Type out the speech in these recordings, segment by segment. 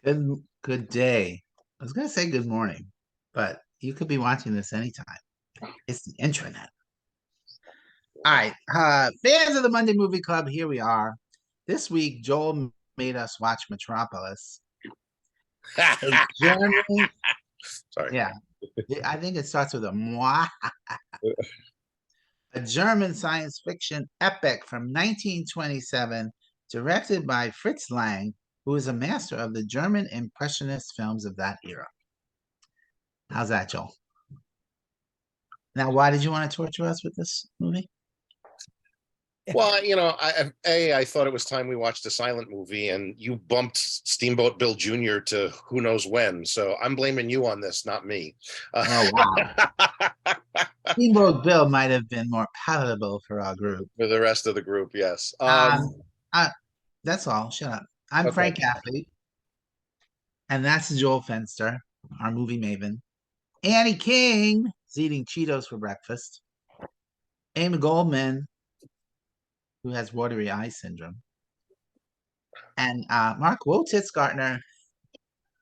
Good day. I was gonna say good morning, but you could be watching this anytime. It's the internet. All right, fans of the Monday Movie Club, here we are. This week, Joel made us watch Metropolis, a German. Sorry. Yeah, I think it starts with a moi, a German science fiction epic from 1927, directed by Fritz Lang, who is a master of the German Impressionist films of that era. How's that, Joel? Now, why did you want to torture us with this movie? Well, I thought it was time we watched a silent movie, and you bumped Steamboat Bill Jr. to who knows when. So I'm blaming you on this, not me. Oh, wow. Steamboat Bill might have been more palatable for our group. For the rest of the group, yes. Um, uh, that's all. Shut up. I'm Okay. Frank Gaffney, and that's Joel Fenster, our movie maven. Annie King is eating Cheetos for breakfast. Amy Goldman, who has watery eye syndrome. And Mark Wotitzgartner,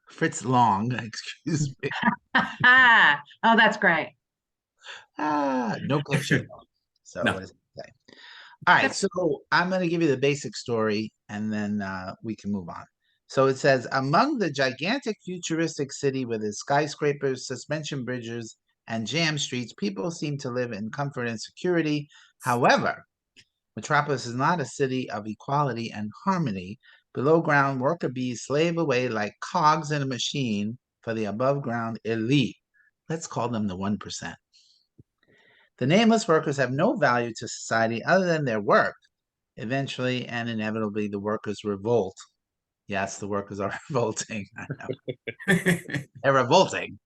Fritz Long, excuse me. Oh, that's great. No picture. So No. what does it say? All right, so I'm going to give you the basic story, and then we can move on. So it says, among the gigantic futuristic city with its skyscrapers, suspension bridges, and jam streets, people seem to live in comfort and security. However, Metropolis is not a city of equality and harmony. Below ground, worker bees slave away like cogs in a machine for the above ground elite. Let's call them the 1%. The nameless workers have no value to society other than their work. Eventually and inevitably, the workers revolt. Yes, the workers are revolting. I know. They're revolting.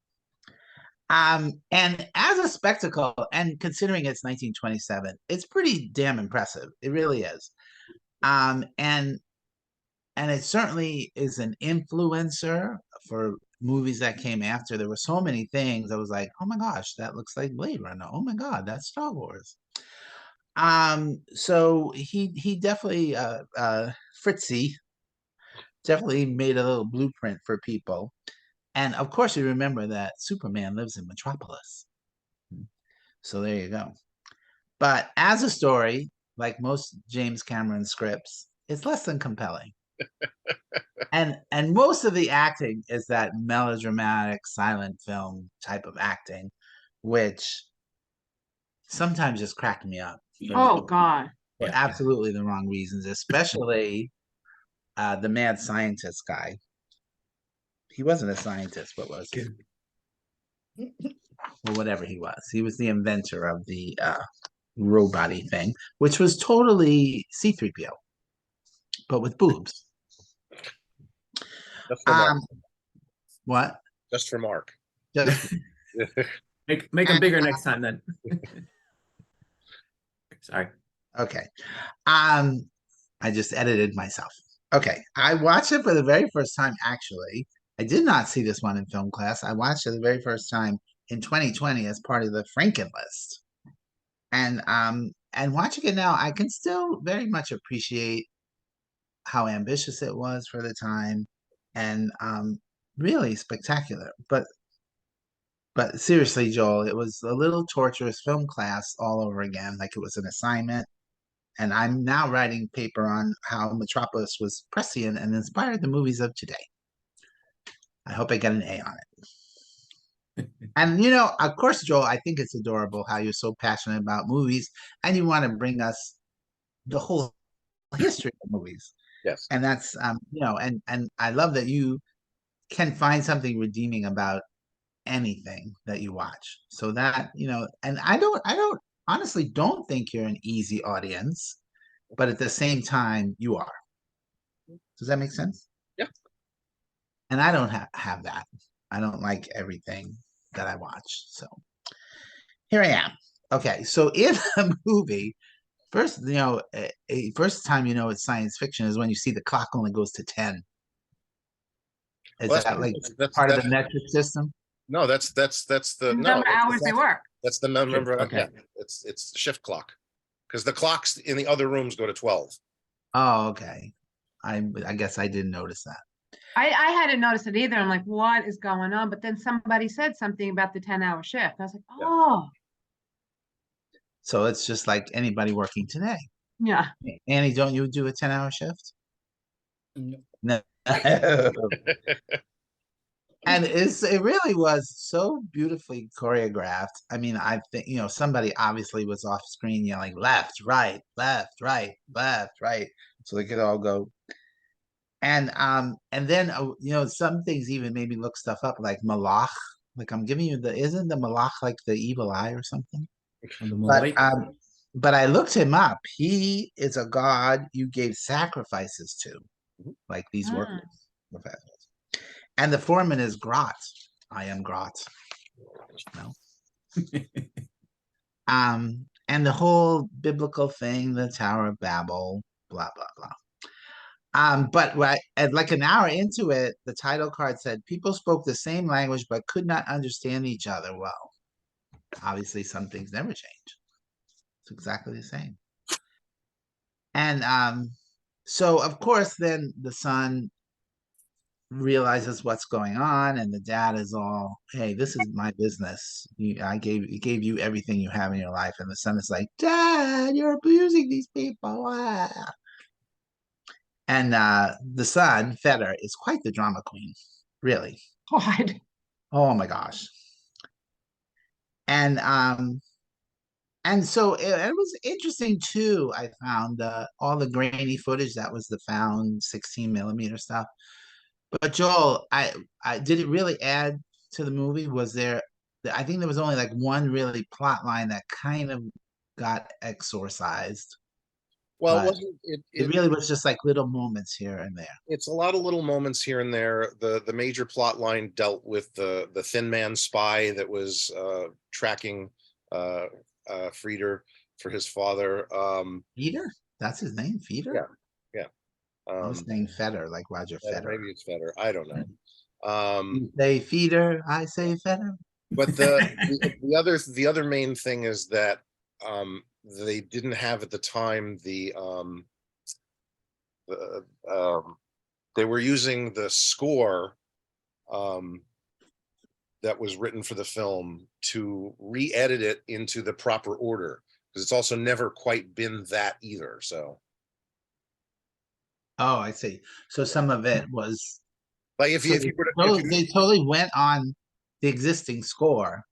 And as a spectacle, and considering it's 1927, it's pretty damn impressive. It really is. And it certainly is an influencer for movies that came after. There were so many things. I was like, oh my gosh, that looks like Blade Runner. Oh my God, that's Star Wars. So he definitely Fritzy definitely made a little blueprint for people. And of course, you remember that Superman lives in Metropolis. So there you go. But as a story, like most James Cameron scripts, it's less than compelling. and most of the acting is that melodramatic silent film type of acting, which sometimes just cracked me up. Oh God. For absolutely the wrong reasons, especially the mad scientist guy. He wasn't a scientist, what was he? Or whatever he was. He was the inventor of the robot-y thing, which was totally C-3PO, but with boobs. Just for Mark. What? Just for Mark. Just, Make them bigger next time then. Sorry. okay. I just edited myself. Okay. I watched it for the very first time, actually. I did not see this one in film class. I watched it the very first time in 2020 as part of the Franken list. And watching it now, I can still very much appreciate how ambitious it was for the time and really spectacular. But seriously, Joel, it was a little torturous film class all over again, like it was an assignment. And I'm now writing paper on how Metropolis was prescient and inspired the movies of today. I hope I get an A on it. And of course, Joel, I think it's adorable how you're so passionate about movies and you want to bring us the whole history of movies. Yes. And that's and I love that you can find something redeeming about anything that you watch. So that, and I don't honestly don't think you're an easy audience, but at the same time you are. Does that make sense? Yeah. And I don't have that. I don't like everything that I watch. So here I am. Okay, so in the movie, first, first time it's science fiction is when you see the clock only goes to 10. Is Well, that like that's part of the metric system? No, that's the number of hours they work. That's the number. Okay. Yeah, it's shift clock, because the clocks in the other rooms go to 12. Oh, okay. I guess I didn't notice that. I hadn't noticed it either. I'm like, what is going on? But then somebody said something about the 10-hour shift. I was like, Yeah. oh, So it's just like anybody working today. yeah. Annie, don't you do a 10-hour shift? No. No. And it really was so beautifully choreographed. I mean, I think, somebody obviously was off screen yelling left, right, left, right, left, right. So they could all go. And then some things even made me look stuff up like Malach. Like I'm giving you isn't the Malach like the evil eye or something? On the But Malay. but I looked him up. He is a god you gave sacrifices to, like these workers. And the foreman is Grot. I am Grot. No. And the whole biblical thing, the Tower of Babel, blah blah blah. But like an hour into it, the title card said people spoke the same language but could not understand each other well. Obviously, some things never change. It's exactly the same. And so of course, then the son realizes what's going on, and the dad is all, "Hey, this is my business. I gave you everything you have in your life," and the son is like, "Dad, you're abusing these people." Ah. And the son, Feder, is quite the drama queen, really. God. Oh my gosh. And so it was interesting too. I found all the grainy footage that was the found 16mm stuff. But Joel, I did it really add to the movie? Was there? I think there was only like one really plot line that kind of got exorcised, Well, but wasn't it, it really was just like little moments here and there. it's a lot of little moments here and there. The major plot line dealt with the Thin Man spy that was tracking Frieder for his father. Feeder? That's his name, Feeder? Yeah, yeah. I was saying Feder, like Roger Federer. Maybe it's better. I don't know. You say Feeder, I say Feder. But the other main thing is that they didn't have at the time they were using the score that was written for the film to re-edit it into the proper order, because it's also never quite been that either. So Oh, I see. So some of it was like so if you were to, they totally went on the existing score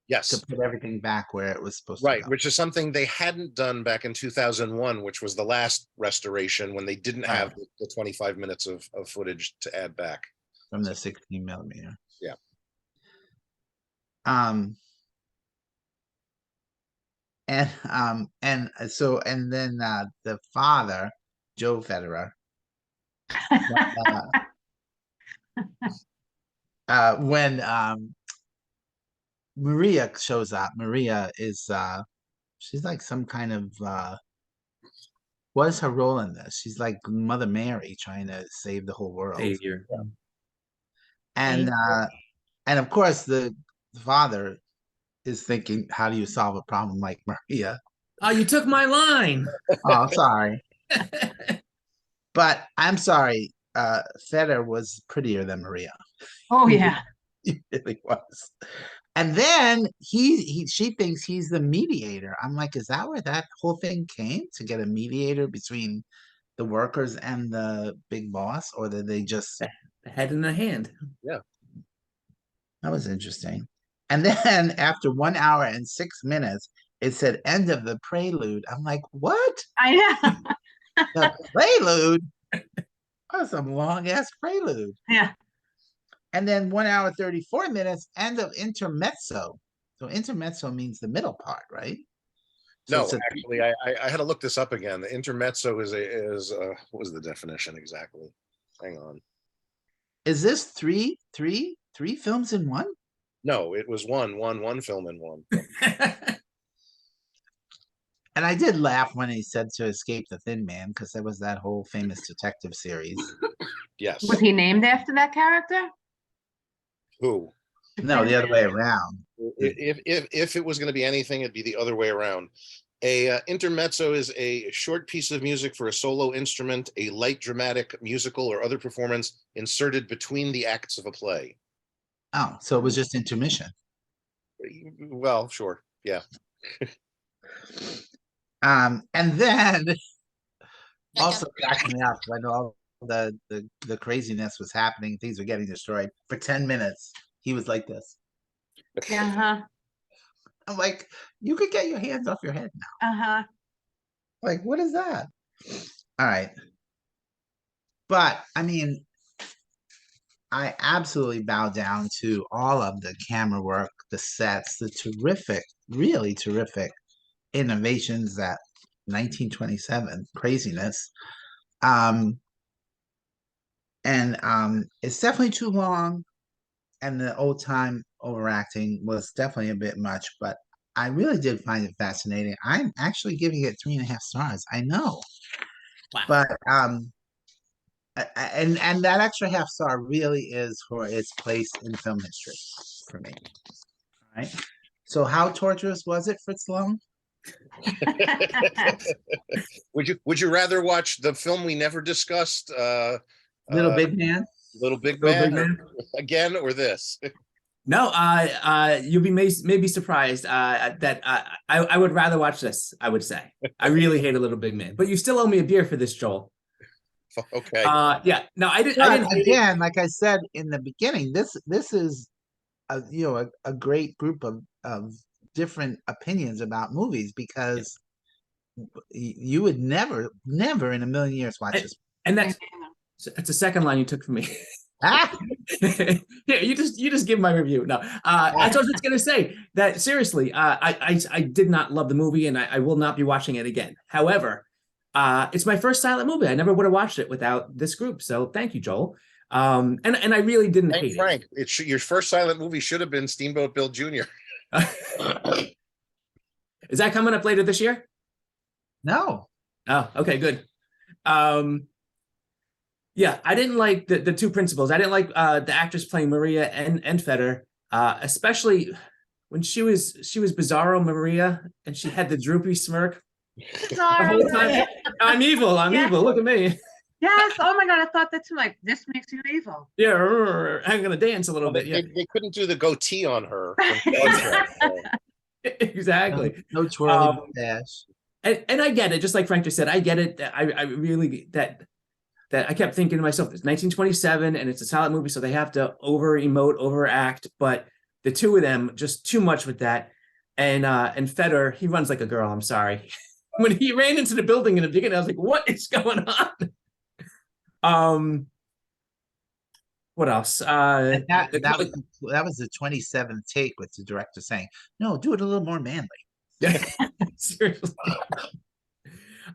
yes, to put everything back where it was supposed to right, go. which is something they hadn't done back in 2001, which was the last restoration when they didn't have the 25 minutes of footage to add back From the 16mm. Yeah. And so then the father, Joe Federer, when Maria shows up, Maria is she's like some kind of what is her role in this? She's like Mother Mary trying to save the whole world. Savior. And of course the father is thinking, how do you solve a problem like Maria? Oh, you took my line. Oh, sorry. But I'm sorry, Feder was prettier than Maria. Oh, yeah. He really was. And then she thinks he's the mediator. I'm like, is that where that whole thing came, to get a mediator between the workers and the big boss? Or did they just The head in the hand. Yeah. That was interesting. And then after 1 hour and 6 minutes, it said end of the prelude. I'm like, what? I know. The prelude? That's some long ass prelude. Yeah. And then 1 hour 34 minutes, end of intermezzo. So intermezzo means the middle part, right? So No, actually, I had to look this up again. The intermezzo is what was the definition exactly? Hang on. Is this three films in one? No, it was one film in one. And I did laugh when he said to escape the Thin Man, because there was that whole famous detective series. Yes. Was he named after that character? Who? No, the other way around. If it was going to be anything, it'd be the other way around. A intermezzo is a short piece of music for a solo instrument, a light dramatic musical or other performance inserted between the acts of a play. Oh, so it was just intermission. Well, sure. Yeah. And then also cracking me up when all the craziness was happening, things were getting destroyed. For 10 minutes, he was like this. Uh-huh, I'm like, you could get your hands off your head now. uh-huh. Like, what is that? All right. But I mean, I absolutely bow down to all of the camera work, the sets, the terrific, really terrific innovations that 1927 craziness. And it's definitely too long, and the old time overacting was definitely a bit much, but I really did find it fascinating. I'm actually giving it 3.5 stars. I know, Wow. but and that extra half star really is for its place in film history for me. All right. So how torturous was it, Fritz Long? Would you rather watch the film we never discussed, Little Big Man? Little Big Little Man, Big Man? again, or this? No, you'll be maybe surprised that I would rather watch this. I would say I really hate A Little Big Man, but you still owe me a beer for this, Joel. Okay. Yeah, no, I didn't. But I didn't hate it. again, like I said in the beginning, this is a great group of different opinions about movies, because you would never in a million years watch this. And that's a second line you took from me. Ah! Yeah, you just give my review. No, that's what I was just gonna say. That seriously, I did not love the movie, and I will not be watching it again. However, it's my first silent movie. I never would have watched it without this group. So thank you, Joel. And I really didn't Hey, hate Frank, your first silent movie should have been Steamboat Bill Jr. it. Is that coming up later this year? No. Oh, okay, good. Yeah, I didn't like the two principals. I didn't like the actress playing Maria and Feder, especially when she was Bizarro Maria and she had the droopy smirk the whole time. I'm evil. I'm Yeah. evil. Look at me. Yes, oh my God, I thought that too, like, this makes you evil. Yeah, I'm gonna dance a little Well, bit. Yeah, they couldn't do the goatee on her. from Star Trek, so. exactly. No twirly mustache. And I get it. Just like Frank just said, I get it. I really that I kept thinking to myself, it's 1927 and it's a silent movie, so they have to over-emote, overact, but the two of them, just too much with that. And Feder, he runs like a girl, I'm sorry. When he ran into the building in the beginning, I was like, what is going on? What else? And that was the 27th take, with the director saying, no, do it a little more manly. Seriously.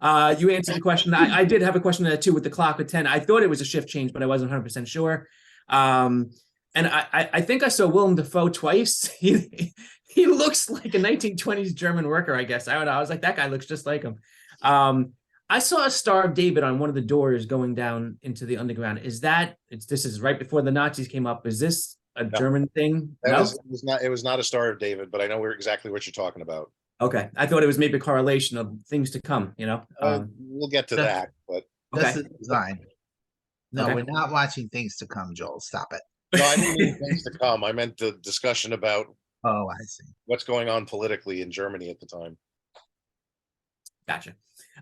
You answered the question. I did have a question too with the clock at 10. I thought it was a shift change, but I wasn't 100% sure. And I think I saw Willem Dafoe twice. He looks like a 1920s German worker, I guess. I don't know. I was like, that guy looks just like him. I saw a Star of David on one of the doors going down into the underground. This is right before the Nazis came up. Is this a German thing? It was not a Star of David, but I know exactly what you're talking about. Okay, I thought it was maybe a correlation of things to come. We'll get to that, but That's okay. the design. No, Okay. we're not watching things to come, Joel. Stop it. no, I didn't mean things to come. I meant the discussion about Oh, I see. what's going on politically in Germany at the time. Gotcha.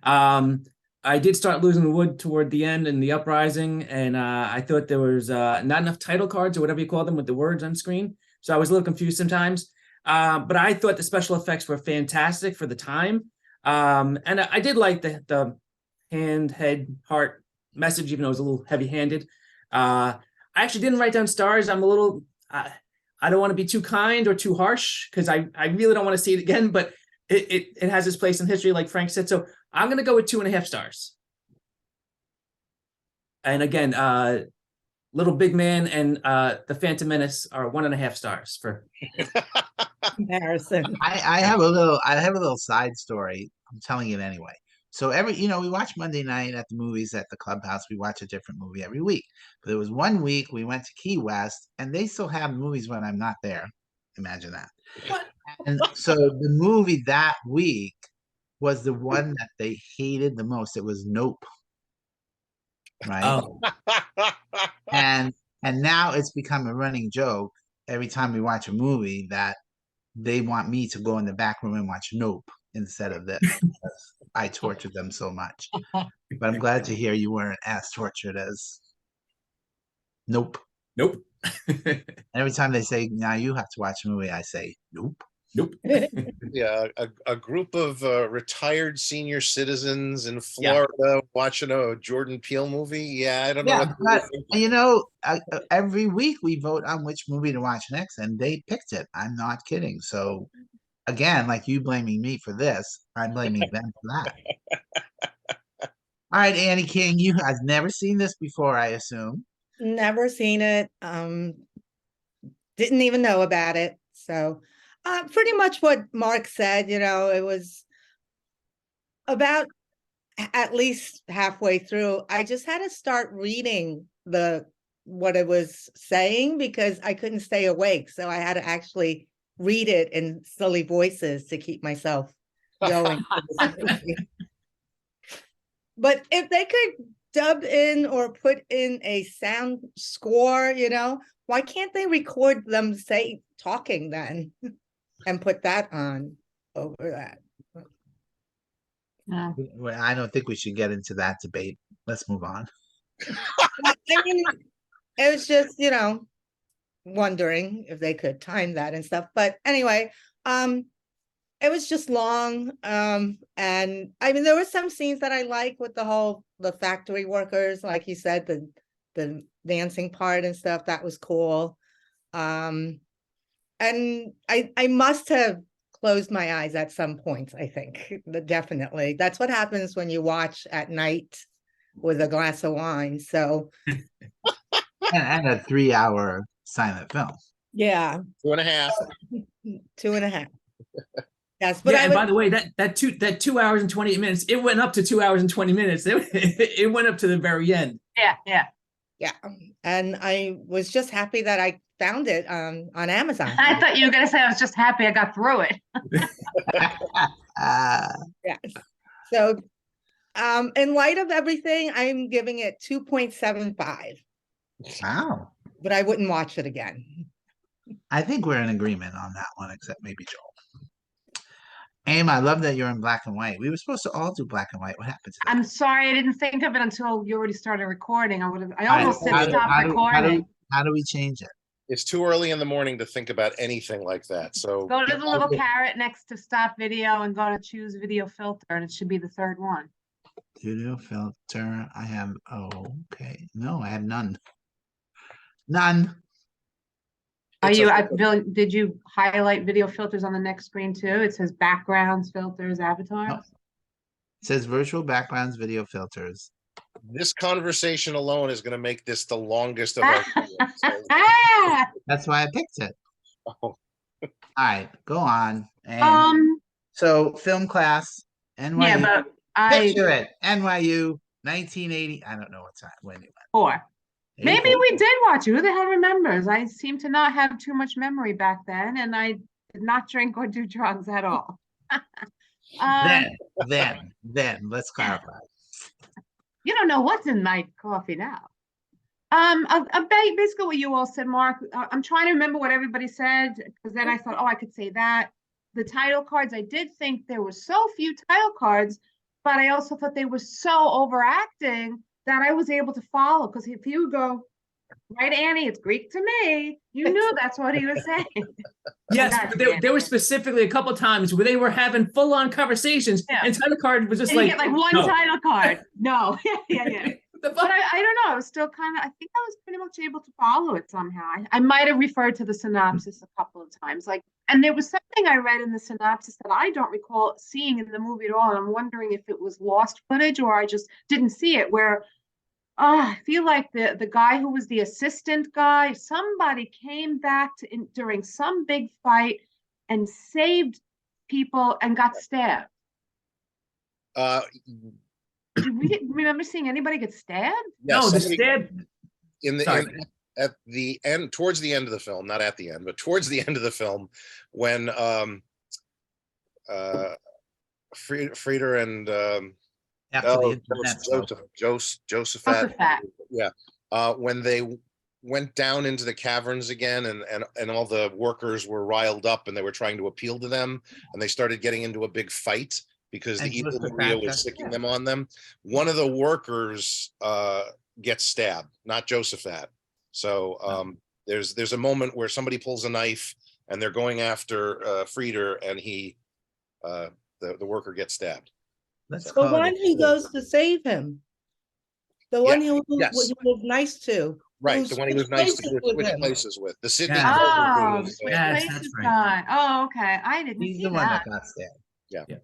I did start losing wood toward the end in the uprising, and I thought there was not enough title cards or whatever you call them with the words on screen. So I was a little confused sometimes. But I thought the special effects were fantastic for the time. And I did like the hand, head, heart message, even though it was a little heavy-handed. I actually didn't write down stars. I'm a little, I don't want to be too kind or too harsh, because I really don't want to see it again, but it has its place in history, like Frank said. So I'm going to go with 2.5 stars. And again, Little Big Man and the Phantom Menace are 1.5 stars for comparison. I have a little side story. I'm telling it anyway. So we watch Monday night at the movies at the clubhouse. We watch a different movie every week. But there was one week we went to Key West, and they still have movies when I'm not there. Imagine that. What? And so the movie that week was the one that they hated the most. It was Nope, right? Oh, And now it's become a running joke every time we watch a movie that they want me to go in the back room and watch Nope instead of this. Because I tortured them so much. But I'm glad to hear you weren't as tortured as Nope. nope. Every time they say, now you have to watch a movie, I say, Nope. Nope. Yeah, a group of retired senior citizens in Florida watching a Jordan Peele movie. Yeah, I don't know Yeah, what. but every week we vote on which movie to watch next, and they picked it. I'm not kidding. So again, like you blaming me for this, I'm blaming them for that. All right, Annie King, you have never seen this before, I assume. Never seen it. Didn't even know about it. So pretty much what Mark said, it was about at least halfway through. I just had to start reading what it was saying because I couldn't stay awake. So I had to actually read it in silly voices to keep myself going. But if they could dub in or put in a sound score, why can't they record them talking then and put that on over that? No. Well, I don't think we should get into that debate. Let's move on. I mean, it was just, wondering if they could time that and stuff. But anyway, it was just long. And I mean, there were some scenes that I like with the factory workers, like you said, the dancing part and stuff. That was cool. And I must have closed my eyes at some points, I think. Definitely. That's what happens when you watch at night with a glass of wine. So And a 3-hour silent film. yeah, 2.5. 2.5. Yes, but Yeah, and by the way, that 2 hours and 28 minutes, it went up to 2 hours and 20 minutes. It went up to the very end. Yeah. And I was just happy that I found it on Amazon. I thought you were going to say I was just happy I got through it. Yes. So, in light of everything, I'm giving it 2.75. Wow. But I wouldn't watch it again. I think we're in agreement on that one, except maybe Joel. Aim, I love that you're in black and white. We were supposed to all do black and white. What happened to that? I'm sorry, I didn't think of it until you already started recording. I All almost right, said stop recording. How do we change it? It's too early in the morning to think about anything like that. So Go to the little carrot next to stop video and go to choose video filter, and it should be the third one. Video filter. I have, okay. No, I have none. None. Are It's you, okay. Bill, did you highlight video filters on the next screen too? It says backgrounds, filters, avatars. No. It says virtual backgrounds, video filters. This conversation alone is going to make this the longest of our videos. Ah! That's why I picked it. So, All right, go on. And so film class, NYU. Yeah, but I Picture it. NYU, 1980. I don't know what time when it went. 4. Maybe we did watch it. Who the hell remembers? I seem to not have too much memory back then, and I did not drink or do drugs at all. Then let's clarify. You don't know what's in my coffee now. Basically what you all said, Mark. I'm trying to remember what everybody said, because then I thought, oh, I could say that. The title cards, I did think there were so few title cards, but I also thought they were so overacting that I was able to follow. Because if you go, right, Annie, it's Greek to me, you knew that's what he was saying. Yes, but there were specifically a couple times where they were having full-on conversations, and title card was just and like, you get like one no. title card. No, yeah. But I don't know. I was still kind of, I think I was pretty much able to follow it somehow. I might have referred to the synopsis a couple of times. And there was something I read in the synopsis that I don't recall seeing in the movie at all. And I'm wondering if it was lost footage or I just didn't see it, where I feel like the guy who was the assistant guy, somebody came back during some big fight and saved people and got stabbed. Did we remember seeing anybody get stabbed? Yeah, No, the stab. At the end, towards the end of the film, not at the end, but towards the end of the film, when Frieder and After the internet show. Josephat. Josephat. Yeah. When they went down into the caverns again, and all the workers were riled up and they were trying to appeal to them, and they started getting into a big fight because And the evil Josephat Maria was got sicking stabbed. them on them. One of the workers gets stabbed, not Josephat. So there's a moment where somebody pulls a knife and they're going after Frieder, and the worker gets stabbed. Let's The call one it. he goes to save him. The one he yes. was nice to. Right, who the one he was switched nice to places with switch him. places with. The Sydney Yeah. Carter, Oh, who switch Yes, places that's right. guy. Oh, okay. I didn't He's see the one that. that got stabbed.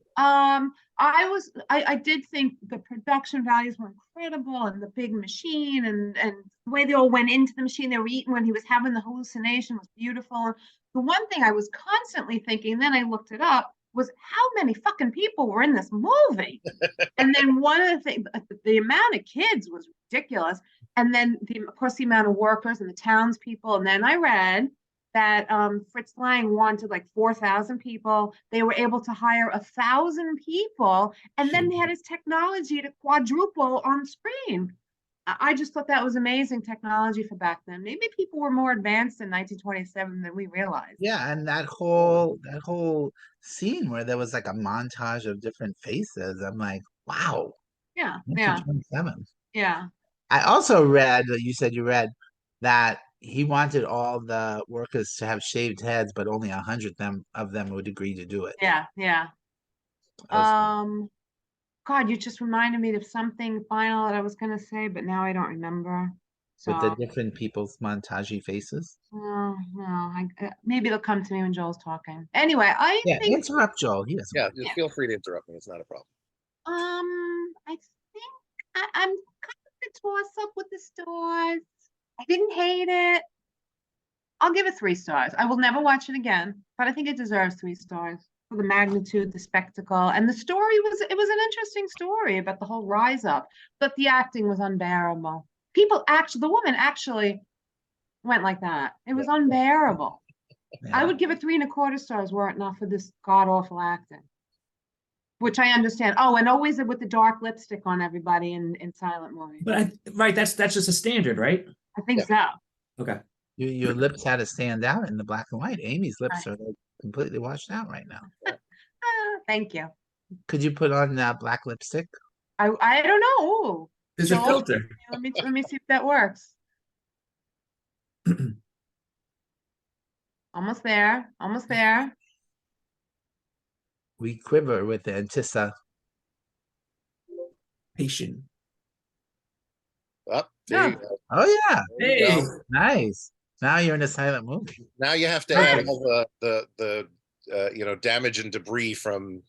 I did think the production values were incredible, and the big machine, and the way they all went into the machine they were eating when he was having the hallucination was beautiful. The one thing I was constantly thinking, then I looked it up, was how many fucking people were in this movie. And then one of the things, the amount of kids was ridiculous. And then of course the amount of workers and the townspeople. And then I read that Fritz Lang wanted like 4,000 people. They were able to hire 1,000 people, and then they had his technology to quadruple on screen. I just thought that was amazing technology for back then. Maybe people were more advanced in 1927 than we realized. Yeah, and that whole scene where there was like a montage of different faces. I'm like, wow, Yeah, yeah, 1927. yeah. I also read that you said you read that he wanted all the workers to have shaved heads, but only 100 of them would agree to do it. Yeah, yeah. I was- God, you just reminded me of something final that I was gonna say, but now I don't remember. with the So, different people's montagey faces. no, maybe it'll come to me when Joel's talking. Anyway, I Yeah, think, interrupt Joel. He doesn't. Yeah, want- just feel free to interrupt me. It's not a problem. I think I'm kind of a toss up with the stars. I didn't hate it. I'll give it 3 stars. I will never watch it again, but I think it deserves 3 stars for the magnitude, the spectacle, and the story it was an interesting story about the whole rise up, but the acting was unbearable. The woman actually went like that. It was unbearable. Yeah. I would give it 3.25 stars were it not for this god awful acting, which I understand. Oh, and always with the dark lipstick on everybody in silent movies. But right, that's just a standard, right? I think so. Okay. Your lips had to stand out in the black and white. Amy's lips are like completely washed out right now. Thank you. Could you put on black lipstick? I don't know. There's a Joel, filter. let me see if that works. Almost there. Almost there. We quiver with the antissa. Patient. Up there you Yeah. go. Oh yeah, There you Hey. go. nice. Now you're in a silent movie. Now you have to add all the damage and debris from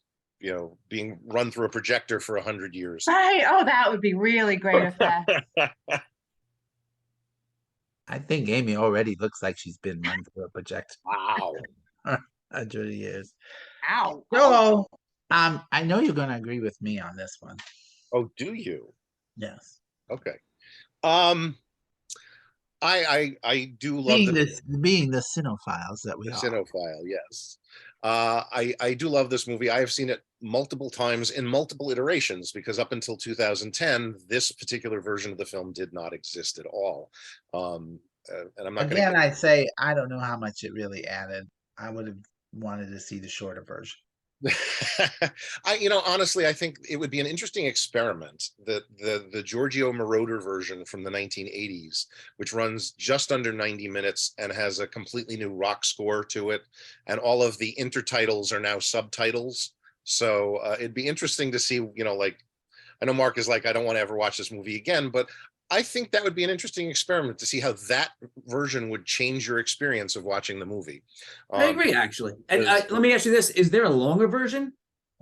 being run through a projector for 100 years. Right. Oh, that would be really great effect. I think Amy already looks like she's been run through a projector Wow. 100 years. Ow. So, I know you're going to agree with me on this one. Oh, do you? Yes. Okay. I do love Being the cinephiles that we the are. cinephile, yes. I do love this movie. I have seen it multiple times in multiple iterations because up until 2010, this particular version of the film did not exist at all. And I'm not going Again, I say I don't know how much it really added. I would have wanted to see the shorter version. honestly, I think it would be an interesting experiment that the Giorgio Moroder version from the 1980s, which runs just under 90 minutes and has a completely new rock score to it, and all of the intertitles are now subtitles. So it'd be interesting to see, like, I know Mark is like, I don't want to ever watch this movie again, but I think that would be an interesting experiment to see how that version would change your experience of watching the movie. I agree, actually. And let me ask you this: is there a longer version?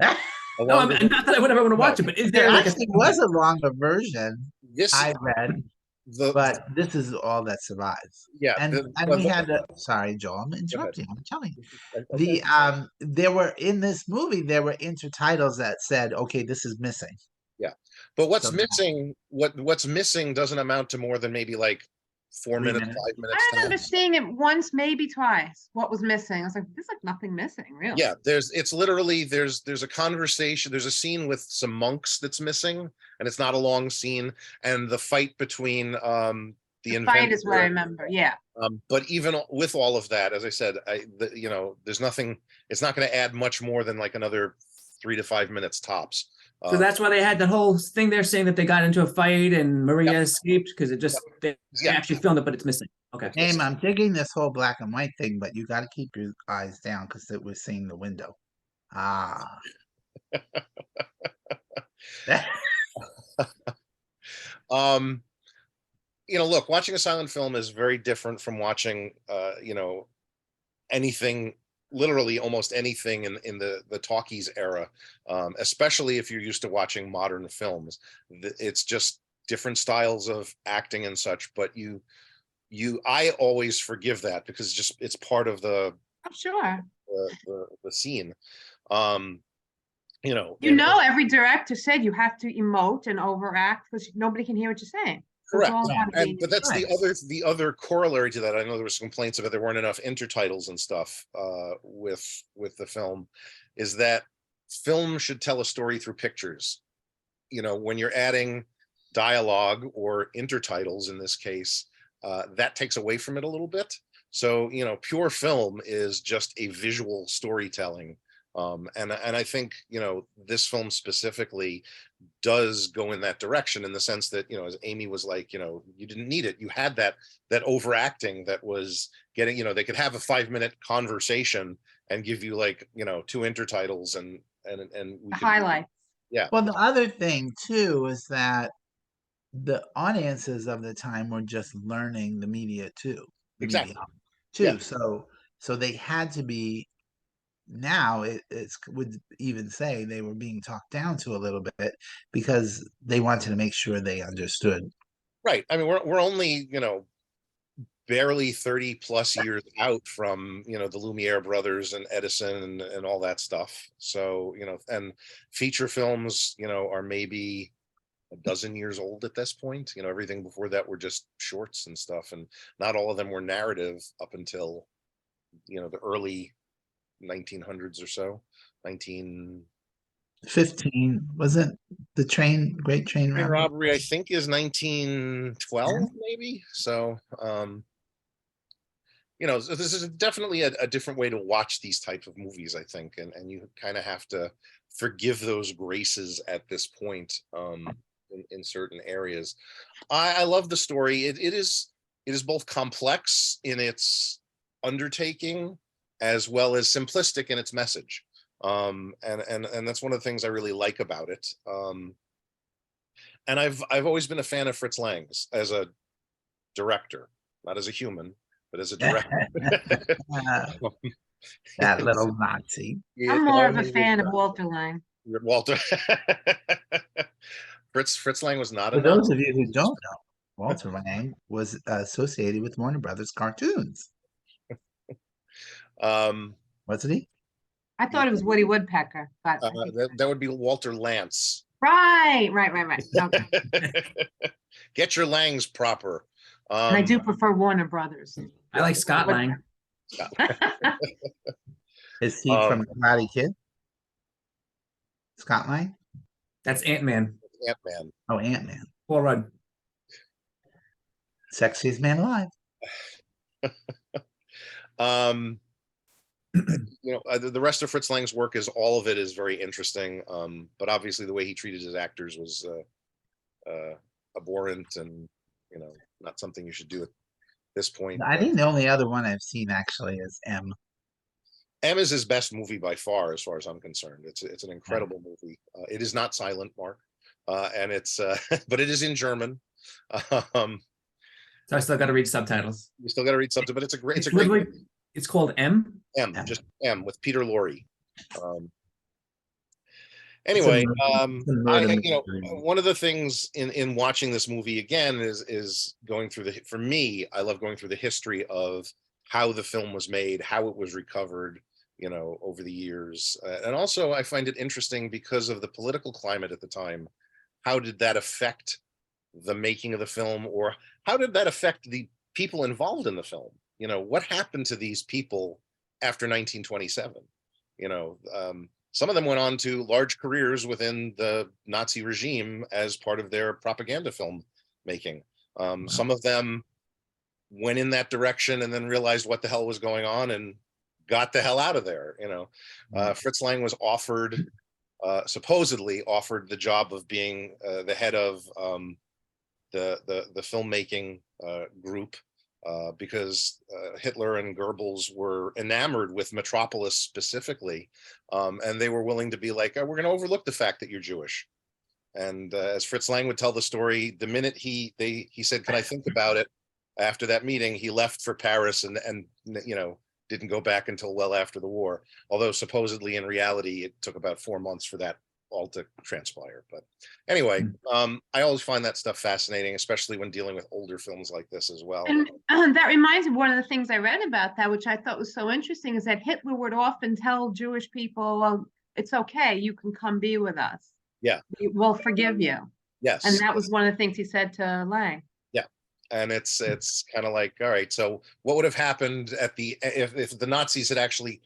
A No, longer- not that I would ever want to watch it, but is There there like actually was a longer version this I read, but this is all that survives. yeah, And we had sorry, Joel, I'm interrupting. I'm telling you. There were in this movie there were intertitles that said, okay, this is missing. Yeah, but what's So- missing? What's missing doesn't amount to more than maybe like 4 3 minutes, minutes. 5 minutes. I remember tops. seeing it once, maybe twice. What was missing? I was like, there's like nothing missing, really. Yeah, it's literally there's a conversation, there's a scene with some monks that's missing, and it's not a long scene, and the fight between the fight is what I inventor. remember. Yeah. But even with all of that, as I said, there's nothing. It's not going to add much more than like another 3 to 5 minutes tops. So that's why they had that whole thing there saying that they got into a fight and Maria Yep. escaped because it just they Yeah. actually filmed it, but it's missing. Okay. Aim, I'm digging this whole black and white thing, but you got to keep your eyes down because we're seeing the window. Ah. Um, look, watching a silent film is very different from watching, anything, literally almost anything in the talkies era, especially if you're used to watching modern films. It's just different styles of acting and such, but I always forgive that because it's part of Oh, sure. the scene. Every director said you have to emote and overact because nobody can hear what you're saying. So it's Correct. all kind of But that's Right. the other corollary to that. I know there was complaints about there weren't enough intertitles and stuff with the film, is that film should tell a story through pictures. When you're adding dialogue or intertitles in this case, that takes away from it a little bit. So, pure film is just a visual storytelling. And I think, this film specifically does go in that direction in the sense that, as Amy was like, you didn't need it. You had that overacting that was getting, they could have a 5-minute conversation and give you like, 2 intertitles and we could, highlights. yeah. Well, the other thing too is that the audiences of the time were just learning the media too. Exactly. Too. Yeah. So they had to be. Now it's would even say they were being talked down to a little bit because they wanted to make sure they understood. Right. I mean, we're only, barely 30 plus years out from, the Lumiere brothers and Edison and all that stuff. So, and feature films, are maybe a dozen years old at this point. Everything before that were just shorts and stuff, and not all of them were narrative up until, the early 1900s or so. 15 wasn't the Great Train robbery, I think, is 1912 maybe. So this is definitely a different way to watch these types of movies, I think, and you kind of have to forgive those graces at this point in certain areas. I love the story. It is both complex in its undertaking as well as simplistic in its message. And that's one of the things I really like about it. And I've always been a fan of Fritz Lang's as a director, not as a human, but as a director. That little Nazi. I'm more of a fan of Walter Lang. Walter. Fritz Lang was not. For those of you who don't know, Walter Lang was associated with Warner Brothers cartoons. Wasn't he? I thought it was Woody Woodpecker, but that would be Walter Lance. Right. Okay. Get your Langs proper. And I do prefer Warner Brothers. I like Scott Lang. Is he from Karate Kid? Scott Lang? That's Ant-Man. Ant-Man. Oh, Ant-Man. Paul Rudd. Sexiest man alive. The rest of Fritz Lang's work all of it is very interesting. But obviously the way he treated his actors was abhorrent and, not something you should do at this point. I think the only other one I've seen actually is M. M is his best movie by far as I'm concerned. It's an incredible movie. It is not silent, Mark. And it's, but it is in German. So I still got to read subtitles. You still got to read something, but it's a great movie. It's called M? Just M with Peter Lorre. Anyway, one of the things in watching this movie again is going through for me, I love going through the history of how the film was made, how it was recovered, over the years. And also I find it interesting because of the political climate at the time. How did that affect the making of the film, or how did that affect the people involved in the film. You know, what happened to these people after 1927? You know, some of them went on to large careers within the Nazi regime as part of their propaganda film making. Some of them went in that direction and then realized what the hell was going on and got the hell out of there. You know, Fritz Lang was offered, supposedly offered the job of being the head of the filmmaking group because Hitler and Goebbels were enamored with Metropolis specifically, and they were willing to be like, oh, we're going to overlook the fact that you're Jewish. And as Fritz Lang would tell the story, the minute he said, "Can I think about it?" After that meeting, he left for Paris and you know, didn't go back until well after the war. Although supposedly in reality, it took about 4 months for that all to transpire. But anyway, I always find that stuff fascinating, especially when dealing with older films like this as well. And that reminds me of one of the things I read about that, which I thought was so interesting, is that Hitler would often tell Jewish people, well, it's okay, you can come be with us. Yeah. We'll forgive you. Yes. And that was one of the things he said to Lang. Yeah. And it's kind of like, all right, so what would have happened at the if the Nazis had actually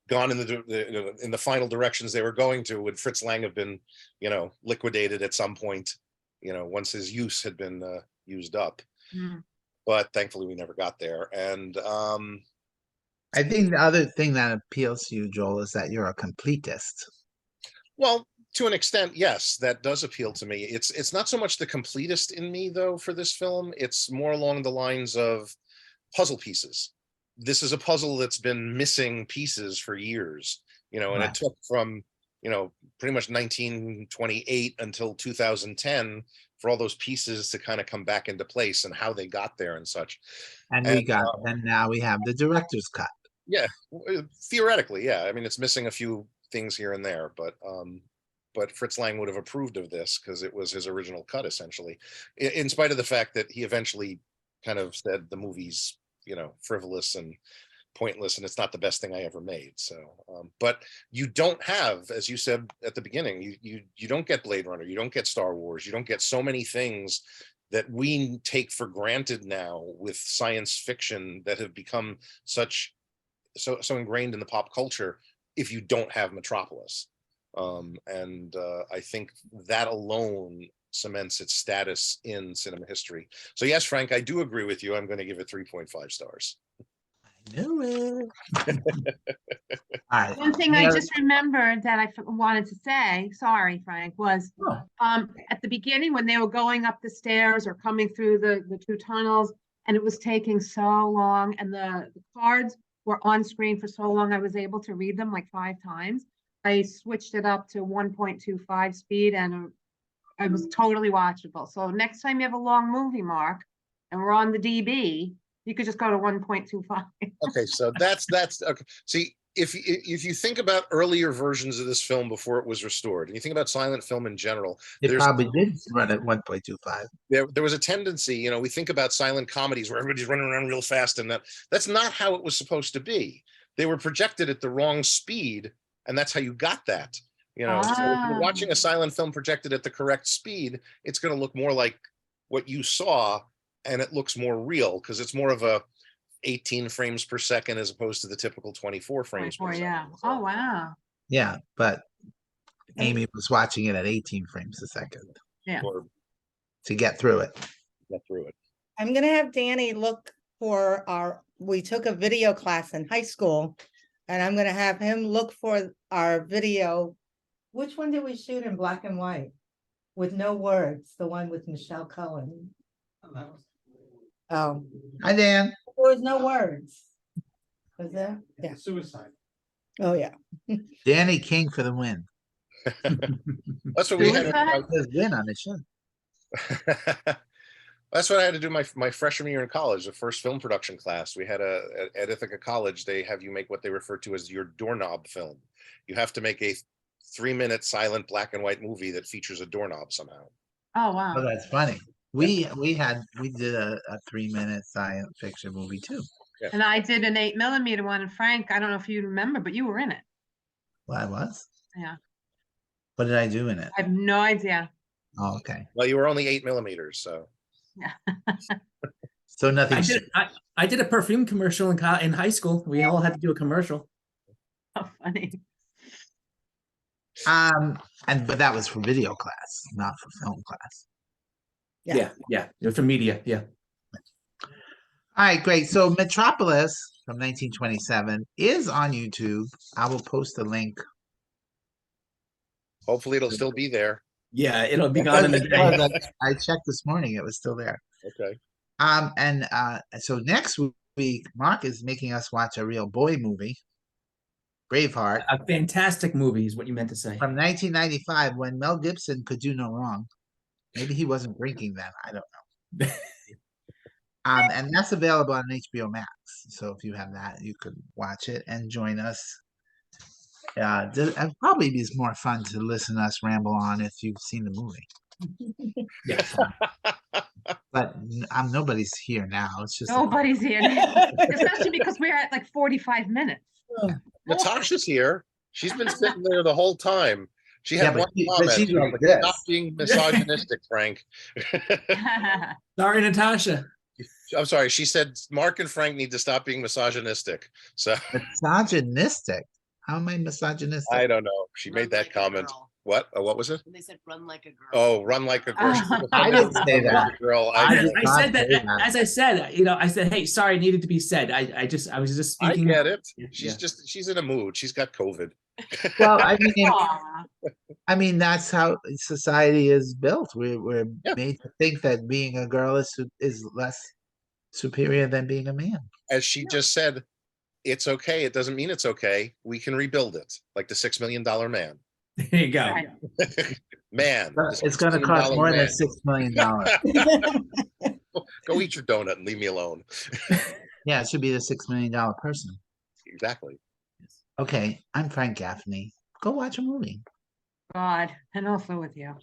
gone in the final directions they were going to? Would Fritz Lang have been, you know, liquidated at some point, you know, once his use had been used up? But thankfully we never got there. And I think the other thing that appeals to you, Joel, is that you're a completist. Well, to an extent, yes, that does appeal to me. It's not so much the completist in me, though, for this film. It's more along the lines of puzzle pieces. This is a puzzle that's been missing pieces for years, you know, and it took from, you know, pretty much 1928 until 2010 for all those pieces to kind of come back into place and how they got there and such. And now we have the director's cut. Yeah, theoretically, yeah. I mean, it's missing a few things here and there, but Fritz Lang would have approved of this because it was his original cut, essentially, in spite of the fact that he eventually kind of said the movie's, you know, frivolous and pointless and it's not the best thing I ever made. So, but you don't have, as you said at the beginning, you don't get Blade Runner, you don't get Star Wars, you don't get so many things that we take for granted now with science fiction that have become so ingrained in the pop culture if you don't have Metropolis. I think that alone cements its status in cinema history. So yes, Frank, I do agree with you. I'm going to give it 3.5 stars. I knew it. All right. One thing I just remembered that I wanted to say, sorry, Frank, was at the beginning when they were going up the stairs or coming through the two tunnels, and it was taking so long, and the cards were on screen for so long, I was able to read them like 5 times. I switched it up to 1.25 speed, and it was totally watchable. So next time you have a long movie, Mark, and we're on the DB, you could just go to 1.25. Okay, so that's okay. See, if you think about earlier versions of this film before it was restored, and you think about silent film in general, it probably did run at 1.25. There was a tendency, you know, we think about silent comedies where everybody's running around real fast, and that's not how it was supposed to be. They were projected at the wrong speed, and that's how you got that. You know, so if you're watching a silent film projected at the correct speed, it's going to look more like what you saw, and it looks more real because it's more of a 18 frames per second as opposed to the typical 24 frames per second. Yeah. Oh, wow. Yeah, but Amy was watching it at 18 frames a second. Yeah. To get through it. I'm going to have Danny look for we took a video class in high school, and I'm going to have him look for our video. Which one did we shoot in black and white with no words? The one with Michelle Cohen. Oh. Hi, Dan. There was no words. Was there? Yeah. Suicide. Oh, yeah. Danny King for the win. That's what we had. Win on the show. That's what I had to do my freshman year in college, the first film production class. We had at Ithaca College, they have you make what they refer to as your doorknob film. You have to make a 3-minute silent black and white movie that features a doorknob somehow. Oh, wow. Oh, that's funny. We did a 3-minute science fiction movie too. Yeah. And I did an 8mm one. And Frank, I don't know if you remember, but you were in it. Well, I was. Yeah. What did I do in it? I have no idea. Oh, okay. Well, you were only 8mm, so. Yeah. So nothing. I did a perfume commercial in high school. We all had to do a commercial. How funny. But that was for video class, not for film class. Yeah. It was for media. Yeah. All right, great. So Metropolis from 1927 is on YouTube. I will post a link. Hopefully it'll still be there. Yeah, it'll be gone in a day. I checked this morning; it was still there. Okay. And so next week, Mark is making us watch a real boy movie, Braveheart, A fantastic movie is what you meant to say. from 1995, when Mel Gibson could do no wrong. Maybe he wasn't drinking then. I don't know. And that's available on HBO Max. So if you have that, you could watch it and join us. It probably is more fun to listen to us ramble on if you've seen the movie. Yeah. But nobody's here now. It's just Nobody's here, especially because we're at like 45 minutes. Natasha's here. She's been sitting there the whole time. She had one but comment. she's like this. Stop being misogynistic, Frank. Sorry, Natasha. I'm sorry. She said Mark and Frank need to stop being misogynistic. So misogynistic. How am I misogynistic? I don't know. She made that comment. What? What was it? And they said run like a girl. Oh, run like a girl. I didn't say that. Girl. I did said not that, say that. as I said, I said, hey, sorry, it needed to be said. I was just I speaking. get it. Yeah. She's in a mood. She's got COVID. Well, Aw. I mean, that's how society is built. We're made to think that being a girl is less superior than being a man. As she just said, it's okay. It doesn't mean it's okay. We can rebuild it, like the $6 million man. There you go. Right. Man, It's going to cost more than $6 million. Go eat your donut and leave me alone. Yeah, it should be the $6 million person. Exactly. Okay, I'm Frank Gaffney. Go watch a movie. God, and also with you.